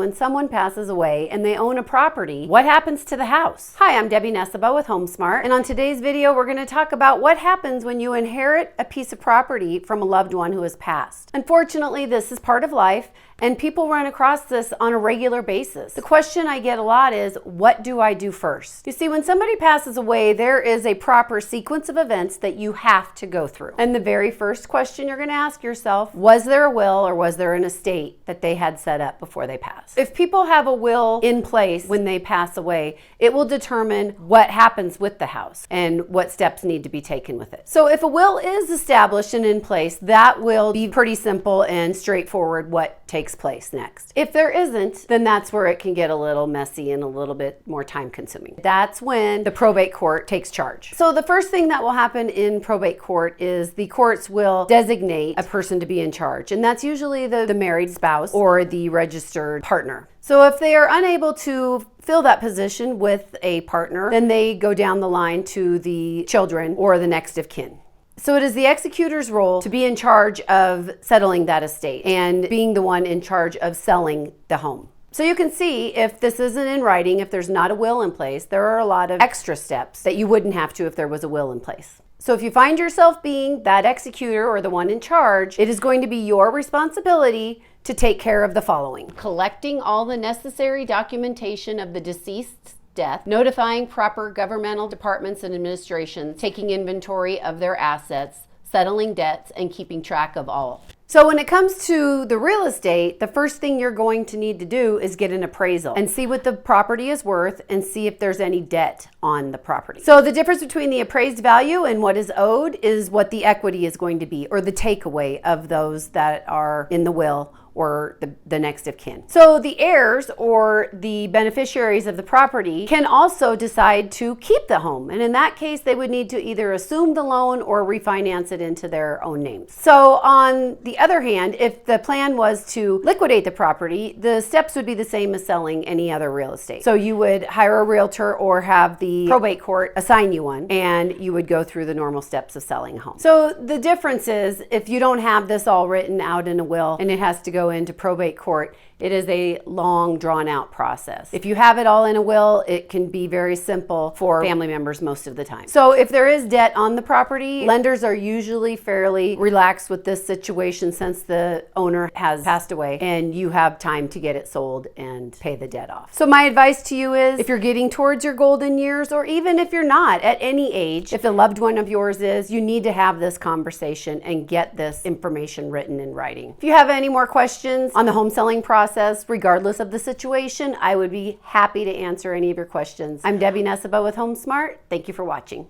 when someone passes away and they own a property, what happens to the house? Hi, I'm Debby Nesiba with HomeSmart, and on today's video we're going to talk about what happens when you inherit a piece of property from a loved one who has passed. Unfortunately, this is part of life, and people run across this on a regular basis. The question I get a lot is, what do I do first? You see, when somebody passes away, there is a proper sequence of events that you have to go through. And the very first question you're going to ask yourself, was there a will or was there an estate that they had set up before they passed? If people have a will in place when they pass away, it will determine what happens with the house and what steps need to be taken with it. So if a will is established and in place, that will be pretty simple and straightforward what takes place next. If there isn't, then that's where it can get a little messy and a little bit more time consuming. That's when the probate court takes charge. So the first thing that will happen in probate court is the courts will designate a person to be in charge, and that's usually the married spouse or the registered partner. So if they are unable to fill that position with a partner, then they go down the line to the children or the next of kin. So it is the executor's role to be in charge of settling that estate and being the one in charge of selling the home. So you can see, if this isn't in writing, if there's not a will in place, there are a lot of extra steps that you wouldn't have to if there was a will in place. So if you find yourself being that executor or the one in charge, it is going to be your responsibility to take care of the following: collecting all the necessary documentation of the deceased's death, notifying proper governmental departments and administrations, taking inventory of their assets, settling debts, and keeping track of all. So when it comes to the real estate, the first thing you're going to need to do is get an appraisal and see what the property is worth and see if there's any debt on the property. So the difference between the appraised value and what is owed is what the equity is going to be, or the takeaway of those that are in the will or the next of kin. So the heirs or the beneficiaries of the property can also decide to keep the home. And in that case, they would need to either assume the loan or refinance it into their own names. So on the other hand, if the plan was to liquidate the property, the steps would be the same as selling any other real estate. So you would hire a realtor or have the probate court assign you one, and you would go through the normal steps of selling a home. So the difference is, if you don't have this all written out in a will and it has to go into probate court, it is a long, drawn-out process. If you have it all in a will, it can be very simple for family members most of the time. So if there is debt on the property, lenders are usually fairly relaxed with this situation since the owner has passed away and you have time to get it sold and pay the debt off. So my advice to you is, if you're getting towards your golden years, or even if you're not, at any age, if a loved one of yours is, you need to have this conversation and get this information written in writing. If you have any more questions on the home selling process, regardless of the situation, I would be happy to answer any of your questions. I'm Debby Nesiba with HomeSmart. Thank you for watching.